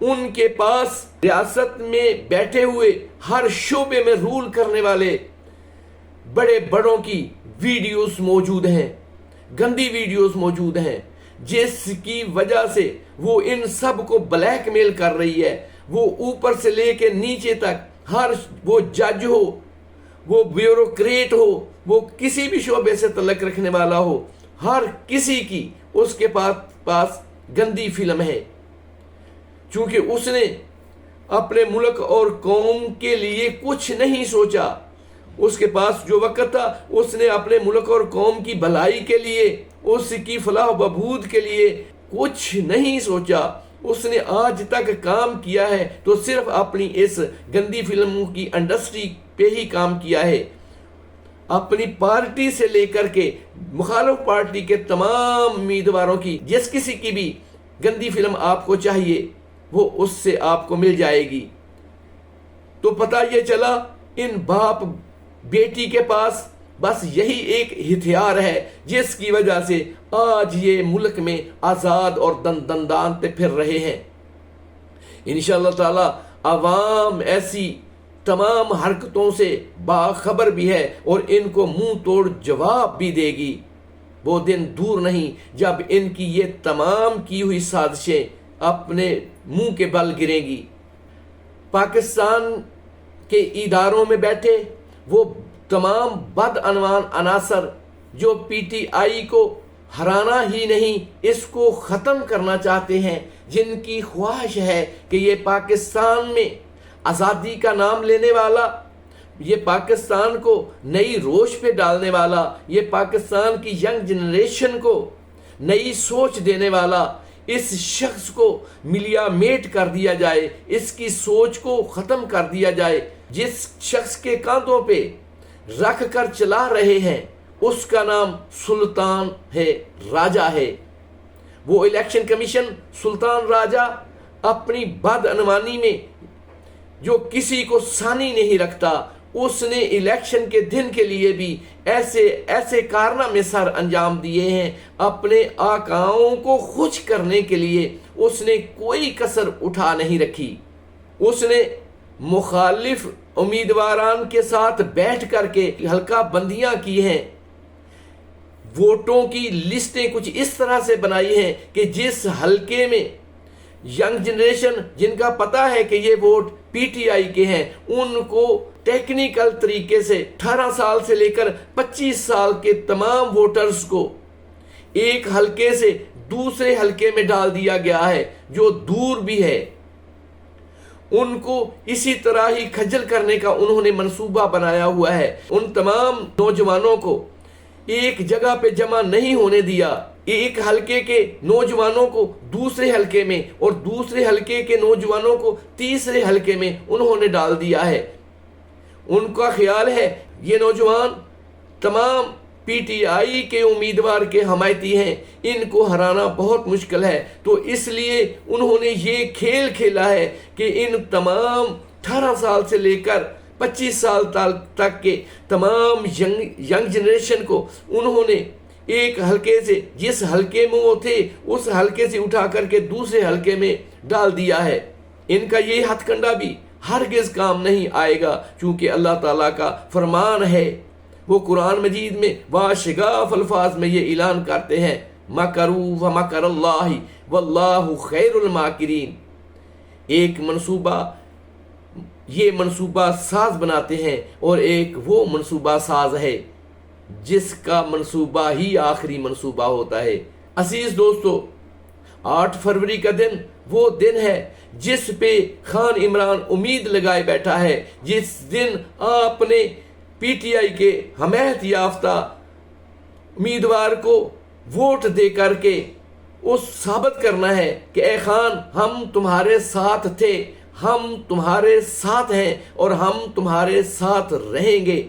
ان کے پاس ریاست میں بیٹھے ہوئے ہر شعبے میں رول کرنے والے بڑے بڑوں کی ویڈیوز موجود ہیں، گندی ویڈیوز موجود ہیں، جس کی وجہ سے وہ ان سب کو بلیک میل کر رہی ہے۔ وہ اوپر سے لے کے نیچے تک وہ جج ہو، وہ بیوروکریٹ ہو، وہ کسی بھی شعبے سے تعلق رکھنے والا ہو، ہر کسی کی اس کے پاس گندی فلم ہے، چونکہ اس نے اپنے ملک اور قوم کے لیے کچھ نہیں سوچا۔ اس کے پاس جو وقت تھا اس نے اپنے ملک اور قوم کی بھلائی کے لیے، اس کی فلاح و بہبود کے لیے کچھ نہیں سوچا۔ اس نے آج تک کام کیا ہے تو صرف اپنی اس گندی فلموں کی انڈسٹری پہ ہی کام کیا ہے۔ اپنی پارٹی سے لے کر کے مخالف پارٹی کے تمام امیدواروں کی جس کسی کی بھی گندی فلم آپ کو چاہیے وہ اس سے آپ کو مل جائے گی۔ تو پتہ یہ چلا ان باپ بیٹی کے پاس بس یہی ایک ہتھیار ہے جس کی وجہ سے آج یہ ملک میں آزاد اور دندان پہ پھر رہے ہیں۔ انشاءاللہ تعالی عوام ایسی تمام حرکتوں سے باخبر بھی ہے اور ان کو منہ توڑ جواب بھی دے گی۔ وہ دن دور نہیں جب ان کی یہ تمام کی ہوئی سازشیں اپنے منہ کے بل گریں گی۔ پاکستان کے اداروں میں بیٹھے وہ تمام بدعنوان عناصر جو پی ٹی آئی کو ہرانا ہی نہیں اس کو ختم کرنا چاہتے ہیں، جن کی خواہش ہے کہ یہ پاکستان میں آزادی کا نام لینے والا، یہ پاکستان کو نئی روش پہ ڈالنے والا، یہ پاکستان کی ینگ جنریشن کو نئی سوچ دینے والا، اس شخص کو ملیا میٹ کر دیا جائے، اس کی سوچ کو ختم کر دیا جائے۔ جس شخص کے کاندھوں پہ رکھ کر چلا رہے ہیں اس کا نام سلطان ہے، راجہ ہے۔ وہ الیکشن کمیشن سلطان راجہ اپنی بدعنوانی میں جو کسی کو ثانی نہیں رکھتا، اس نے الیکشن کے دن کے لیے بھی ایسے کارنامے سر انجام دیے ہیں۔ اپنے آقاؤں کو خوش کرنے کے لیے اس نے کوئی کسر اٹھا نہیں رکھی۔ اس نے مخالف امیدواران کے ساتھ بیٹھ کر کے حلقہ بندیاں کی ہیں، ووٹوں کی لسٹیں کچھ اس طرح سے بنائی ہیں کہ جس حلقے میں ینگ جنریشن جن کا پتہ ہے کہ یہ ووٹ پی ٹی آئی کے ہیں، ان کو ٹیکنیکل طریقے سے 18 سال سے لے کر 25 سال کے تمام ووٹرز کو ایک حلقے سے دوسرے حلقے میں ڈال دیا گیا ہے جو دور بھی ہے۔ ان کو اسی طرح ہی کھجل کرنے کا انہوں نے منصوبہ بنایا ہوا ہے۔ ان تمام نوجوانوں کو ایک جگہ پہ جمع نہیں ہونے دیا، ایک حلقے کے نوجوانوں کو دوسرے حلقے میں اور دوسرے حلقے کے نوجوانوں کو تیسرے حلقے میں انہوں نے ڈال دیا ہے۔ ان کا خیال ہے یہ نوجوان تمام پی ٹی آئی کے امیدوار کے حمایتی ہیں، ان کو ہرانا بہت مشکل ہے، تو اس لیے انہوں نے یہ کھیل کھیلا ہے کہ ان تمام 18 سال سے لے کر 25 سال تک کے تمام ینگ جنریشن کو انہوں نے ایک حلقے سے جس حلقے میں وہ تھے اس حلقے سے اٹھا کر کے دوسرے حلقے میں ڈال دیا ہے۔ ان کا یہ ہتھ کنڈا بھی ہرگز کام نہیں آئے گا، چونکہ اللہ تعالیٰ کا فرمان ہے۔ وہ قرآن مجید میں باشگاف الفاظ میں یہ اعلان کرتے ہیں، مَكَرُوا وَمَكَرَ اللَّهِ وَاللَّهُ خَيْرُ الْمَاكِرِينَ۔ ایک منصوبہ یہ منصوبہ ساز بناتے ہیں اور ایک وہ منصوبہ ساز ہے جس کا منصوبہ ہی آخری منصوبہ ہوتا ہے۔ عزیز دوستو، 8 فروری کا دن وہ دن ہے جس پہ خان عمران امید لگائے بیٹھا ہے، جس دن آپ نے پی ٹی آئی کے حمایت یافتہ امیدوار کو ووٹ دے کر کے اس ثابت کرنا ہے کہ اے خان ہم تمہارے ساتھ تھے، ہم تمہارے ساتھ ہیں اور ہم تمہارے ساتھ رہیں گے۔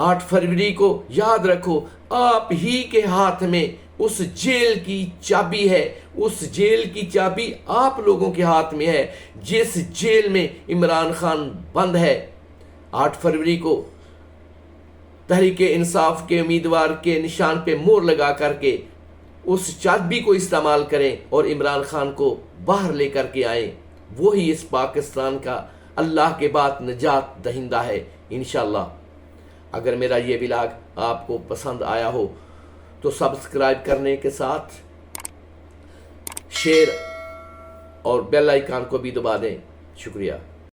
8 فروری کو یاد رکھو، آپ ہی کے ہاتھ میں اس جیل کی چابی ہے، اس جیل کی چابی آپ لوگوں کے ہاتھ میں ہے جس جیل میں عمران خان بند ہے۔ 8 فروری کو تحریک انصاف کے امیدوار کے نشان پہ مور لگا کر کے اس چابی کو استعمال کریں اور عمران خان کو باہر لے کر کے آئیں۔ وہی اس پاکستان کا اللہ کے بعد نجات دہندہ ہے انشاءاللہ۔ اگر میرا یہ ولاگ آپ کو پسند آیا ہو تو سبسکرائب کرنے کے ساتھ شیئر اور بیل آئیکن کو بھی دبا دیں۔ شکریہ۔